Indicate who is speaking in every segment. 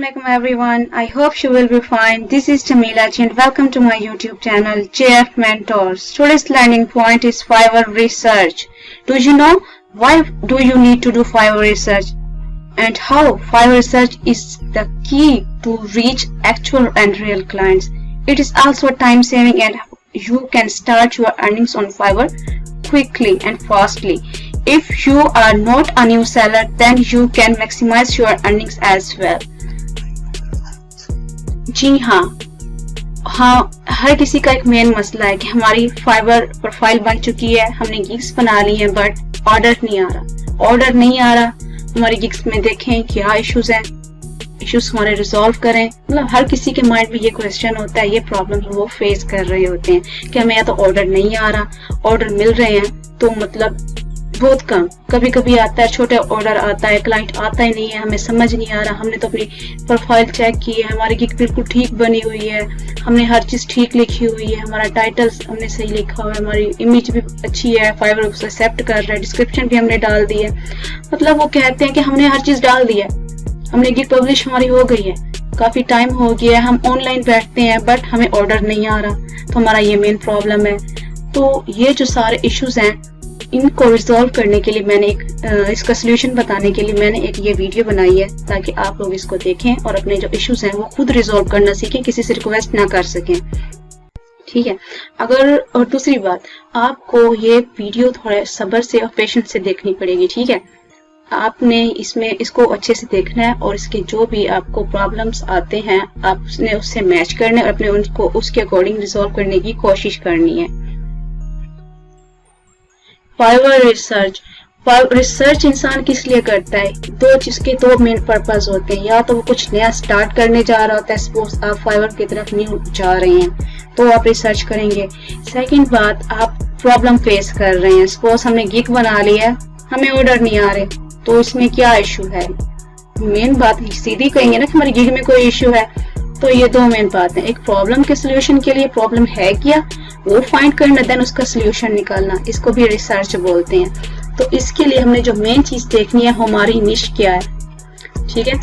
Speaker 1: Assalamualaikum everyone. I hope you will be fine. This is Jamila and welcome to my YouTube channel JF Mentors. Today's learning point is Fiverr research. Do you know why do you need to do Fiverr research and how Fiverr research is the key to reach actual and real clients. It is also time saving and you can start your earnings on Fiverr quickly and fastly. If you are not a new seller, then you can maximize your earnings as well. जी हाँ, हर किसी का एक main मसला है कि हमारी fibre profile बन चुकी है, हमने गिग्स बना ली है बट ऑर्डर नहीं आ रहा। हमारी गिग्स में देखें क्या इश्यूज हैं, इश्यूज हमारे रिजॉल्व करें। मतलब हर किसी के माइंड में ये क्वेश्चन होता है, ये प्रॉब्लम वो फेस कर रहे होते हैं कि हमें या तो ऑर्डर नहीं आ रहा, ऑर्डर मिल रहे हैं तो मतलब बहुत कम, कभी कभी आता है छोटे ऑर्डर आता है, क्लाइंट आता ही नहीं है, हमें समझ नहीं आ रहा। हमने तो अपनी प्रोफाइल चेक की है, हमारी गिग बिल्कुल ठीक बनी हुई है, हमने हर चीज ठीक लिखी हुई है, हमारा टाइटल्स हमने सही लिखा हुआ है, हमारी इमेज भी अच्छी है, फाइवर उसे एक्सेप्ट कर रहा है, डिस्क्रिप्शन भी हमने डाल दी है। मतलब वो कहते हैं कि हमने हर चीज डाल दी है, हमने गिग पब्लिश हमारी हो गई है, काफी टाइम हो गया है, हम ऑनलाइन बैठते हैं बट हमें ऑर्डर नहीं आ रहा, तो हमारा ये मेन प्रॉब्लम है। तो ये जो सारे इश्यूज हैं इनको रिजॉल्व करने के लिए मैंने इसका सोल्यूशन बताने के लिए मैंने एक ये वीडियो बनाई है ताकि आप लोग इसको देखें और अपने जो इश्यूज हैं वो खुद रिजॉल्व करना सीखें, किसी से रिक्वेस्ट ना कर सकें। ठीक है। और दूसरी बात, आपको ये वीडियो थोड़े सब्र से और पेशेंस से देखनी पड़ेगी। ठीक है, आपने इसको अच्छे से देखना है और इसके जो भी आपको प्रॉब्लम्स आते हैं आपने उससे मैच करना है और अपने उनको उसके अकॉर्डिंग रिजॉल्व करने की कोशिश करनी है। फाइवर रिसर्च इंसान किस लिए करता है? दो मेन पर्पस होते हैं। या तो वो कुछ नया स्टार्ट करने जा रहा होता है, सपोज आप फाइवर की तरफ न्यू जा रहे हैं तो आप रिसर्च करेंगे। सेकंड बात, आप प्रॉब्लम फेस कर रहे हैं, सपोज हमने गिग बना लिया है, हमें ऑर्डर नहीं आ रहे, तो इसमें क्या इशू है? मेन बात सीधी कहेंगे ना कि हमारी गिग में कोई इशू है, तो ये दो मेन बात है। एक प्रॉब्लम के सोल्यूशन के लिए प्रॉब्लम है क्या वो फाइंड करना, देन उसका सोल्यूशन निकालना, इसको भी रिसर्च बोलते हैं। तो इसके लिए हमने जो मेन चीज देखनी है हमारी निश क्या है। ठीक है,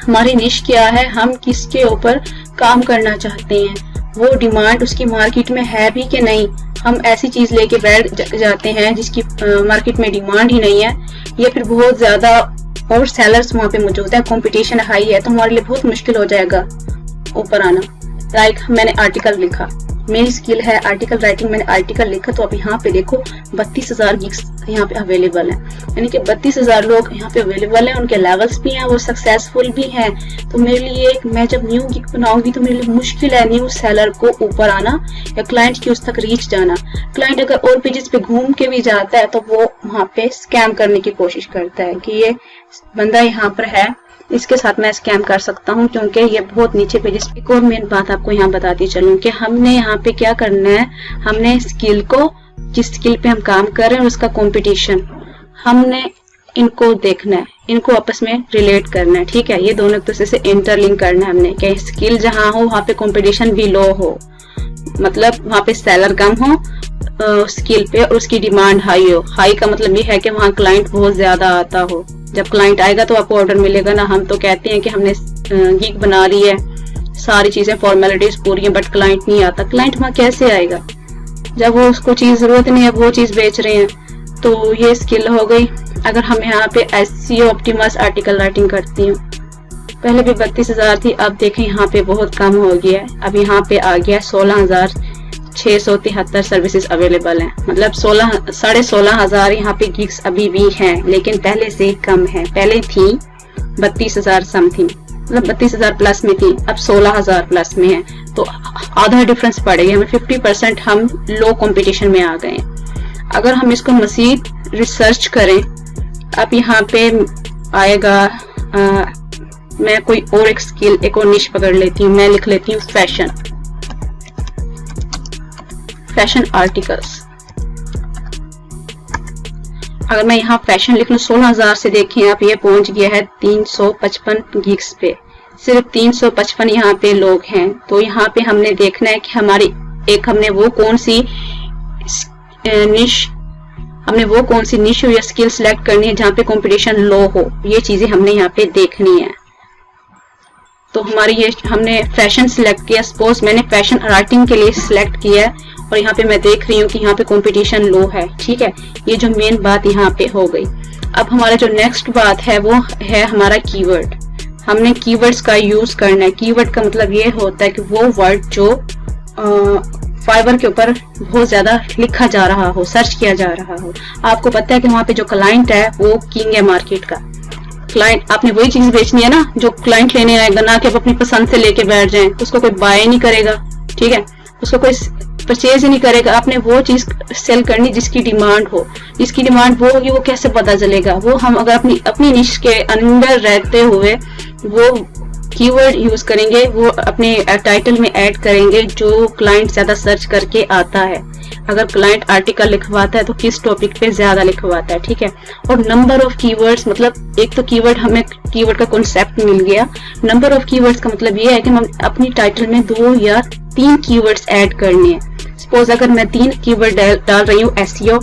Speaker 1: हमारी निश क्या है, हम किसके ऊपर काम करना चाहते हैं, वो डिमांड उसकी मार्केट में है भी कि नहीं। हम ऐसी चीज लेके बैठ जाते हैं जिसकी मार्केट में डिमांड ही नहीं है, या फिर बहुत ज्यादा और सेलर्स वहां पे मौजूद है, कंपटीशन हाई है, तो हमारे लिए बहुत मुश्किल हो जाएगा ऊपर आना। लाइक मैंने आर्टिकल लिखा, मेरी स्किल है आर्टिकल राइटिंग, मैंने आर्टिकल लिखा, तो अब यहाँ पे देखो 32,000 गिग्स यहाँ पे अवेलेबल हैं, यानी कि 32,000 लोग यहाँ पे अवेलेबल हैं, उनके लेवल्स भी हैं, वो सक्सेसफुल भी हैं। तो मेरे लिए मैं जब न्यू गिग बनाऊंगी तो मेरे लिए मुश्किल है न्यू सेलर को ऊपर आना या क्लाइंट की उस तक रीच जाना। क्लाइंट अगर और पेजेस पे घूम के भी जाता है तो वो वहाँ पे स्कैम करने की कोशिश करता है कि ये बंदा यहाँ पर है, इसके साथ मैं स्कैम कर सकता हूँ क्योंकि ये बहुत नीचे पे। एक और मेन बात आपको यहाँ बताती चलूं कि हमने यहाँ पे क्या करना है, हमने स्किल को, जिस स्किल पे हम काम कर रहे हैं उसका कंपटीशन, हमने इनको देखना है, इनको आपस में रिलेट करना है। ठीक है, ये दोनों एक दूसरे से इंटरलिंक करना है हमने कि स्किल जहाँ हो वहाँ पे कंपटीशन भी लो हो, मतलब वहाँ पे सेलर कम हो स्किल पे और उसकी डिमांड हाई हो। हाई का मतलब ये है कि वहाँ क्लाइंट बहुत ज्यादा आता हो, जब क्लाइंट आएगा तो आपको ऑर्डर मिलेगा ना। हम तो कहते हैं कि हमने गिग बना ली है, सारी चीजें फॉर्मेलिटीज पूरी हैं, बट क्लाइंट नहीं आता। क्लाइंट वहाँ कैसे आएगा जब वो उसको चीज जरूरत नहीं है, वो चीज बेच रहे हैं। तो ये स्किल हो गई। अगर हम यहाँ पे SEO ऑप्टिमस आर्टिकल राइटिंग करती हूँ, पहले भी 32,000 थी, अब देखें यहाँ पे बहुत कम हो गया है, अब यहाँ पे आ गया 16,673 सर्विसेज अवेलेबल हैं, मतलब 16,500 यहाँ पे गिग्स अभी भी हैं, लेकिन पहले से कम है। पहले थी 32,000 समथिंग, मतलब 32,000 प्लस में थी, अब 16,000 प्लस में है, तो आधा डिफरेंस पड़ेगा हमें। 50% हम लो कंपटीशन में आ गए हैं। अगर हम इसको मजीद रिसर्च करें, अब यहाँ पे आएगा मैं कोई और एक स्किल, एक और निश पकड़ लेती हूँ, मैं लिख लेती हूँ फैशन आर्टिकल्स। अगर मैं यहाँ फैशन लिख लूँ 16,000 से देखें आप ये पहुंच गया है 355 गिग्स पे, सिर्फ 355 यहाँ पे लोग हैं। तो यहाँ पे हमने देखना है कि हमारी हमने वो कौन सी निश या स्किल सिलेक्ट करनी है जहाँ पे कंपटीशन लो हो। ये चीजें हमने यहाँ पे देखनी है। तो हमारी ये हमने फैशन सिलेक्ट किया, सपोज मैंने फैशन राइटिंग के लिए सिलेक्ट किया है और यहाँ पे मैं देख रही हूँ कि यहाँ पे कंपटीशन लो है, ठीक है। ये जो मेन बात यहाँ पे हो गई। अब हमारा जो नेक्स्ट बात है वो है हमारा कीवर्ड। हमने कीवर्ड्स का यूज करना है। कीवर्ड का मतलब ये होता है कि वो वर्ड जो फाइवर के ऊपर बहुत ज्यादा लिखा जा रहा हो, सर्च किया जा रहा हो। आपको पता है कि वहाँ पे जो क्लाइंट है वो किंग है मार्केट का। क्लाइंट, आपने वही चीज बेचनी है ना जो क्लाइंट लेने आएगा, ना कि आप अपनी पसंद से लेके बैठ जाएं। उसको कोई बाय नहीं करेगा, ठीक है, उसको कोई परचेज ही नहीं करेगा। आपने वो चीज सेल करनी जिसकी डिमांड हो। जिसकी डिमांड वो होगी वो कैसे पता चलेगा? वो हम अगर अपनी निश के अंदर रहते हुए वो कीवर्ड यूज करेंगे, वो अपने टाइटल में ऐड करेंगे जो क्लाइंट ज्यादा सर्च करके आता है। अगर क्लाइंट आर्टिकल लिखवाता है तो किस टॉपिक पे ज्यादा लिखवाता है, ठीक है। और नंबर ऑफ कीवर्ड्स, मतलब एक तो कीवर्ड, हमें कीवर्ड का कॉन्सेप्ट मिल गया। नंबर ऑफ कीवर्ड्स का मतलब ये है कि हम अपनी टाइटल में 2 या 3 कीवर्ड्स ऐड करने हैं। सपोज अगर मैं 3 कीवर्ड डाल रही हूँ, एसईओ,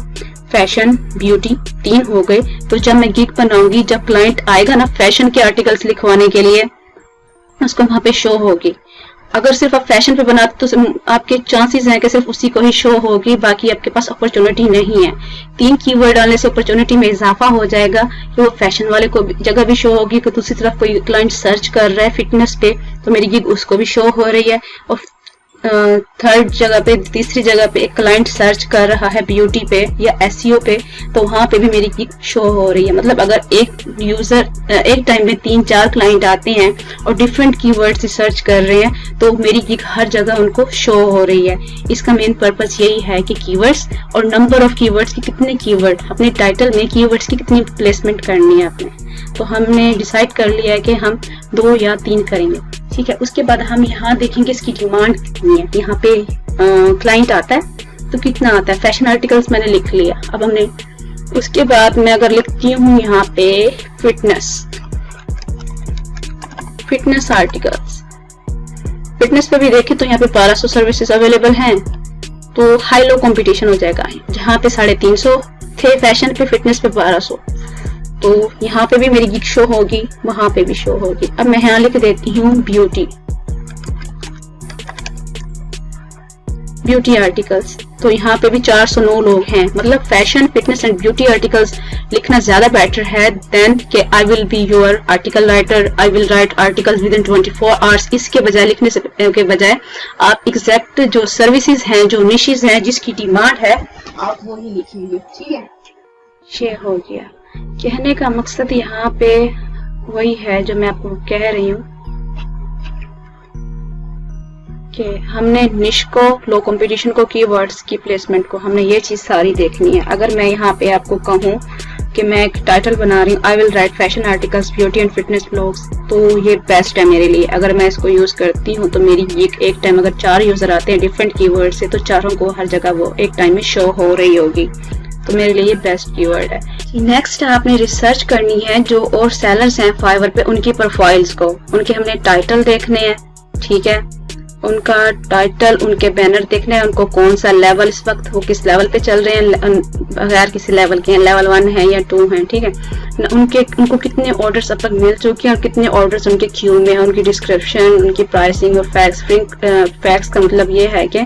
Speaker 1: फैशन, ब्यूटी, 3 हो गए, तो जब मैं गिग बनाऊंगी, जब क्लाइंट आएगा ना फैशन के आर्टिकल्स लिखवाने के लिए, उसको वहां पे शो होगी। अगर सिर्फ आप फैशन पे बनाते तो आपके चांसेस हैं कि सिर्फ उसी को ही शो होगी, बाकी आपके पास अपॉर्चुनिटी नहीं है। 3 कीवर्ड डालने से अपॉर्चुनिटी में इजाफा हो जाएगा कि वो फैशन वाले को जगह भी शो होगी कि दूसरी तरफ कोई क्लाइंट सर्च कर रहा है फिटनेस पे तो मेरी गिग उसको भी शो हो रही है। और थर्ड जगह पे, तीसरी जगह पे एक क्लाइंट सर्च कर रहा है ब्यूटी पे या एसईओ पे, तो वहां पे भी मेरी गिग शो हो रही है। मतलब अगर एक यूजर एक टाइम में 3-4 क्लाइंट आते हैं और डिफरेंट कीवर्ड से सर्च कर रहे हैं तो मेरी गिग हर जगह उनको शो हो रही है। इसका मेन पर्पस यही है कि कीवर्ड्स और नंबर ऑफ कीवर्ड्स की कितने कीवर्ड अपने टाइटल में, कीवर्ड्स की कितनी प्लेसमेंट करनी है आपने। तो हमने डिसाइड कर लिया है कि हम 2 या 3 करेंगे, ठीक है। उसके बाद हम यहाँ देखेंगे इसकी डिमांड कितनी है। यहाँ पे क्लाइंट आता है तो कितना आता है। फैशन आर्टिकल्स मैंने लिख लिया। अब हमने उसके बाद मैं अगर लिखती हूँ यहाँ पे फिटनेस आर्टिकल्स, फिटनेस पे भी देखें तो यहाँ पे 1200 सर्विसेज अवेलेबल हैं, तो हाई लो कंपटीशन हो जाएगा। जहाँ पे 350 थे फैशन पे, फिटनेस पे 1200, तो यहाँ पे भी मेरी गिग शो होगी, वहां पे भी शो होगी। अब मैं यहाँ लिख देती हूँ ब्यूटी आर्टिकल्स, तो यहाँ पे भी 409 लोग हैं। मतलब fashion, fitness and beauty articles लिखना ज्यादा बेटर है देन कि I will be your article writer, I will right articles with in 24 hours. इसके बजाय लिखने से के बजाय आप एग्जैक्ट जो सर्विसेज हैं, जो निशेस हैं, जिसकी डिमांड है, आप वो ही लिखेंगे, ठीक है। ये हो गया। कहने का मकसद यहाँ पे वही है जो मैं आपको कह रही हूँ कि हमने निश को, लो कंपटीशन को, कीवर्ड्स की प्लेसमेंट को, हमने ये चीज सारी देखनी है। अगर मैं यहाँ पे आपको कहूँ कि मैं एक टाइटल बना रही हूँ, आई will right fashion articles, beauty and fitness blogs, तो ये बेस्ट है मेरे लिए। अगर मैं इसको यूज करती हूँ तो मेरी एक टाइम अगर 4 यूजर आते हैं डिफरेंट कीवर्ड से, तो चारों को हर जगह वो एक टाइम में शो हो रही होगी, तो मेरे लिए बेस्ट कीवर्ड है। नेक्स्ट आपने रिसर्च करनी है जो और सेलर्स हैं फाइवर पे, उनकी प्रोफाइल्स को, उनके हमने टाइटल देखने हैं, ठीक है। उनका टाइटल, उनके बैनर देखने हैं, उनको कौन सा लेवल, इस वक्त वो किस लेवल पे चल रहे हैं, बगैर किसी लेवल के हैं, लेवल 1 है या 2 है, ठीक है। उनको कितने ऑर्डर्स अब तक मिल चुके हैं और कितने ऑर्डर्स उनके क्यू में है, उनकी डिस्क्रिप्शन, उनकी प्राइसिंग और फैक्स। फैक्स का मतलब ये है कि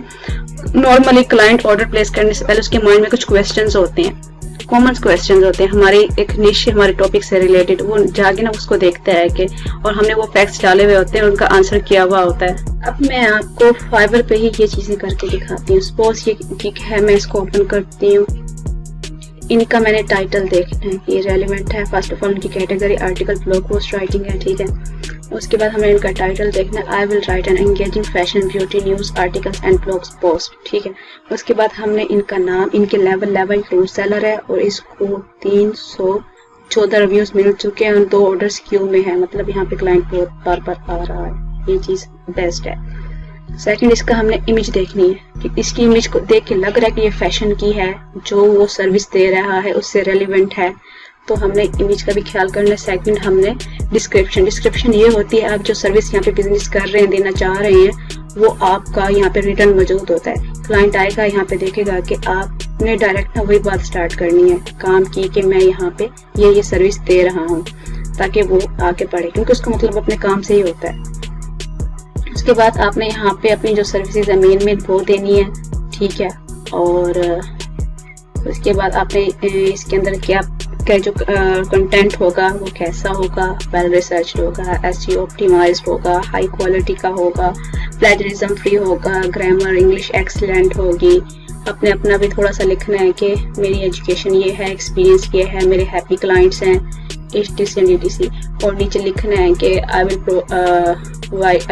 Speaker 1: नॉर्मली क्लाइंट ऑर्डर प्लेस करने से पहले उसके माइंड में कुछ क्वेश्चंस होते हैं, कॉमन क्वेश्चंस होते हैं हमारे एक निश, हमारे टॉपिक से रिलेटेड। वो जाके ना उसको देखता है कि, और हमने वो फैक्ट्स डाले हुए होते हैं, उनका आंसर किया हुआ होता है। अब मैं आपको फाइवर पे ही ये चीजें करके दिखाती हूँ। सपोज ये गिग है, मैं इसको ओपन करती हूँ। इनका मैंने टाइटल देखना है, ये रेलिवेंट है। फर्स्ट ऑफ ऑल इनकी category article, blog post writing है, ठीक है। उसके बाद हमें इनका टाइटल देखना है, I will write an engaging fashion, beauty news articles and blogs post, ठीक है। उसके बाद हमने इनका नाम, इनके लेवल 2 सेलर है और इसको 314 रिव्यूज मिल चुके हैं और 2 ऑर्डर्स क्यू में है। मतलब यहाँ पे क्लाइंट बहुत बार आ रहा है, ये चीज बेस्ट है। सेकंड, इसका हमने इमेज देखनी है कि इसकी इमेज को देख के लग रहा है कि ये फैशन की है, जो वो सर्विस दे रहा है उससे रेलिवेंट है, तो हमने इमेज का भी ख्याल करना है। सेकंड, हमने डिस्क्रिप्शन ये होती है, आप जो सर्विस यहाँ पे बिजनेस कर रहे हैं, देना चाह रहे हैं, वो आपका यहाँ पे रिटर्न मौजूद होता है। क्लाइंट आएगा, यहाँ पे देखेगा कि आपने डायरेक्ट ना वही बात स्टार्ट करनी है काम की कि मैं यहाँ पे ये सर्विस दे रहा हूँ, ताकि वो आके पढ़े, क्योंकि उसका मतलब अपने काम से ही होता है। उसके बाद आपने यहाँ पे अपनी जो सर्विसेज है मेन वो देनी है, ठीक है। और उसके बाद आपने इसके अंदर क्या जो कंटेंट होगा वो कैसा होगा, वेल रिसर्च होगा, एसईओ ऑप्टिमाइज्ड होगा, हाई क्वालिटी का होगा, प्लेजरिज्म फ्री होगा, ग्रामर इंग्लिश एक्सीलेंट होगी। अपने अपना भी थोड़ा सा लिखना है कि मेरी एजुकेशन ये है, एक्सपीरियंस ये है, मेरे हैप्पी क्लाइंट्स हैं, HTC एंड DTC। और नीचे लिखना है कि I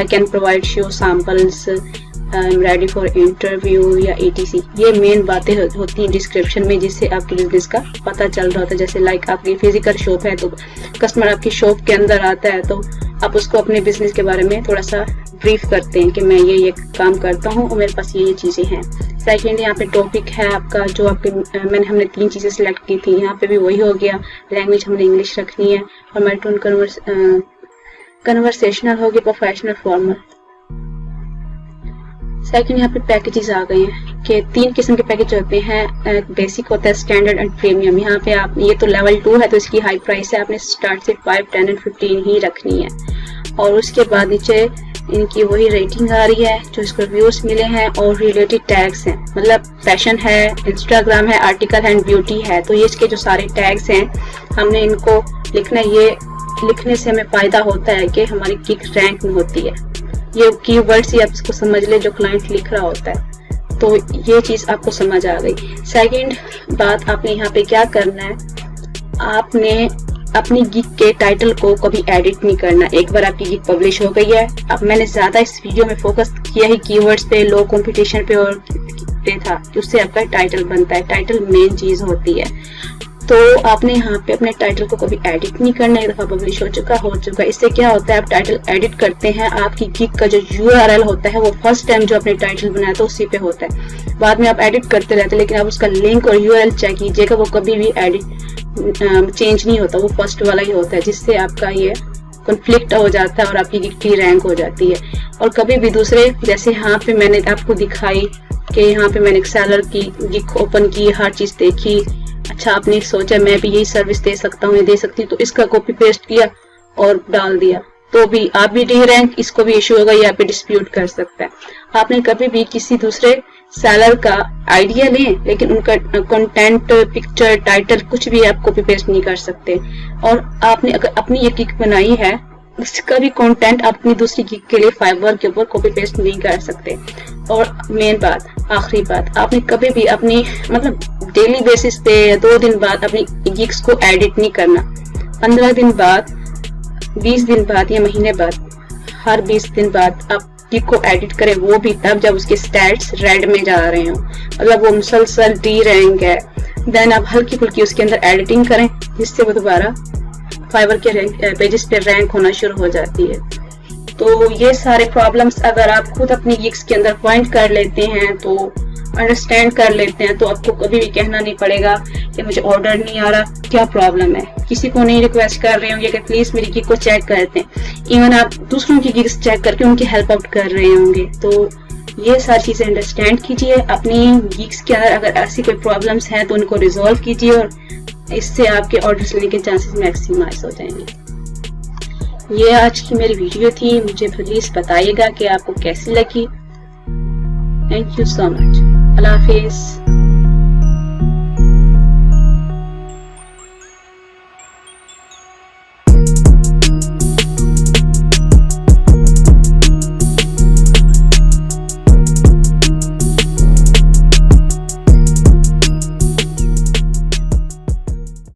Speaker 1: can provide you samples, I am ready for interview या ETC। ये मेन बातें होती हैं डिस्क्रिप्शन में, जिससे आपके बिजनेस का पता चल रहा होता है। जैसे लाइक आपकी फिजिकल शॉप है तो कस्टमर आपकी शॉप के अंदर आता है तो आप उसको अपने बिजनेस के बारे में थोड़ा सा ब्रीफ करते हैं कि मैं ये काम करता हूँ और मेरे पास ये चीजें हैं। सेकेंड, यहाँ पे टॉपिक है आपका जो आपके हमने 3 चीजें सिलेक्ट की थी, यहाँ पे भी वही हो गया। लैंग्वेज हमने इंग्लिश रखनी है और मेरी टोन कन्वर्सेशनल होगी, प्रोफेशनल, फॉर्मल। सेकंड, यहाँ पे पैकेजेस आ गए हैं कि 3 किस्म के पैकेज होते हैं, बेसिक होता है, स्टैंडर्ड एंड प्रीमियम। यहाँ पे आप ये तो लेवल 2 है तो इसकी हाई प्राइस है, आपने स्टार्ट से 5, 10 एंड 15 ही रखनी है। और उसके बाद नीचे इनकी वही रेटिंग आ रही है, जो इसको रिव्यूज मिले हैं और रिलेटेड टैग्स हैं, मतलब फैशन है, इंस्टाग्राम है, आर्टिकल है, ब्यूटी है। तो ये इसके जो सारे टैग्स हैं हमने इनको लिखना है। ये लिखने से हमें फायदा होता है कि हमारी गिग रैंक में होती है। ये कीवर्ड्स ही आप इसको समझ ले जो क्लाइंट लिख रहा होता है, तो ये चीज आपको समझ आ गई। सेकंड बात, आपने यहाँ पे क्या करना है, आपने अपनी गिग के टाइटल को कभी एडिट नहीं करना। एक बार आपकी गिग पब्लिश हो गई है, अब मैंने ज्यादा इस वीडियो में फोकस किया है कीवर्ड्स पे, लो कंपटीशन पे और पे था, उससे आपका टाइटल बनता है। टाइटल मेन चीज होती है। तो आपने यहाँ पे अपने टाइटल को कभी एडिट नहीं करना। एक दफा पब्लिश हो चुका। इससे क्या होता है, आप टाइटल एडिट करते हैं, आपकी गिग का जो URL होता है वो फर्स्ट टाइम जो आपने टाइटल बनाया था उसी पे होता है। बाद में आप एडिट करते रहते हैं, लेकिन आप उसका लिंक और URL चेक कीजिएगा, वो कभी भी चेंज नहीं होता, वो फर्स्ट वाला ही होता है, जिससे आपका ये कॉन्फ्लिक्ट हो जाता है और आपकी गिग की रैंक हो जाती है। और कभी भी दूसरे, जैसे यहाँ पे मैंने आपको दिखाई कि यहाँ पे मैंने एक सेलर की गिग ओपन की, हर चीज देखी, अच्छा आपने सोचा मैं भी यही सर्विस दे सकता हूँ, दे सकती हूँ, तो इसका कॉपी पेस्ट किया और डाल दिया, तो भी आप भी डी रैंक, इसको भी इशू होगा, या पे डिस्प्यूट कर सकता है। आपने कभी भी किसी दूसरे सेलर का आइडिया लें, लेकिन उनका कंटेंट, पिक्चर, टाइटल कुछ भी आप कॉपी पेस्ट नहीं कर सकते। और आपने अगर अपनी एक गिग बनाई है, उसका भी कंटेंट आप अपनी दूसरी गिग के लिए फाइवर के ऊपर कॉपी पेस्ट नहीं कर सकते। और मेन बात, आखिरी बात, आपने कभी भी अपनी मतलब डेली बेसिस पे या 2 दिन बाद अपनी गिग्स को एडिट नहीं करना। 15 दिन बाद, 20 दिन बाद या महीने बाद, हर 20 दिन बाद आप गिग को एडिट करें, वो भी तब जब उसके स्टैट्स रेड में जा रहे हो, मतलब वो मुसलसल डी रैंक है। देन आप हल्की फुल्की उसके अंदर एडिटिंग करें, जिससे वो दोबारा फाइवर के पेजेस पे रैंक होना शुरू हो जाती है। तो ये सारे प्रॉब्लम्स अगर आप खुद अपनी गिग्स के अंदर पॉइंट कर लेते हैं, तो अंडरस्टैंड कर लेते हैं, तो आपको कभी भी कहना नहीं पड़ेगा कि मुझे ऑर्डर नहीं आ रहा, क्या प्रॉब्लम है। किसी को नहीं रिक्वेस्ट कर रहे होंगे कि प्लीज मेरी गिग को चेक करते हैं, इवन आप दूसरों की गिग्स चेक करके उनकी हेल्प आउट कर रहे होंगे। तो ये सारी चीजें अंडरस्टैंड कीजिए। अपनी गिग्स के अंदर अगर ऐसी कोई प्रॉब्लम्स हैं तो उनको रिजॉल्व कीजिए, और इससे आपके ऑर्डर्स लेने के चांसेस मैक्सिमाइज हो जाएंगे। ये आज की मेरी वीडियो थी, मुझे प्लीज बताइएगा कि आपको कैसी लगी। Thank you so much. Allah Hafiz.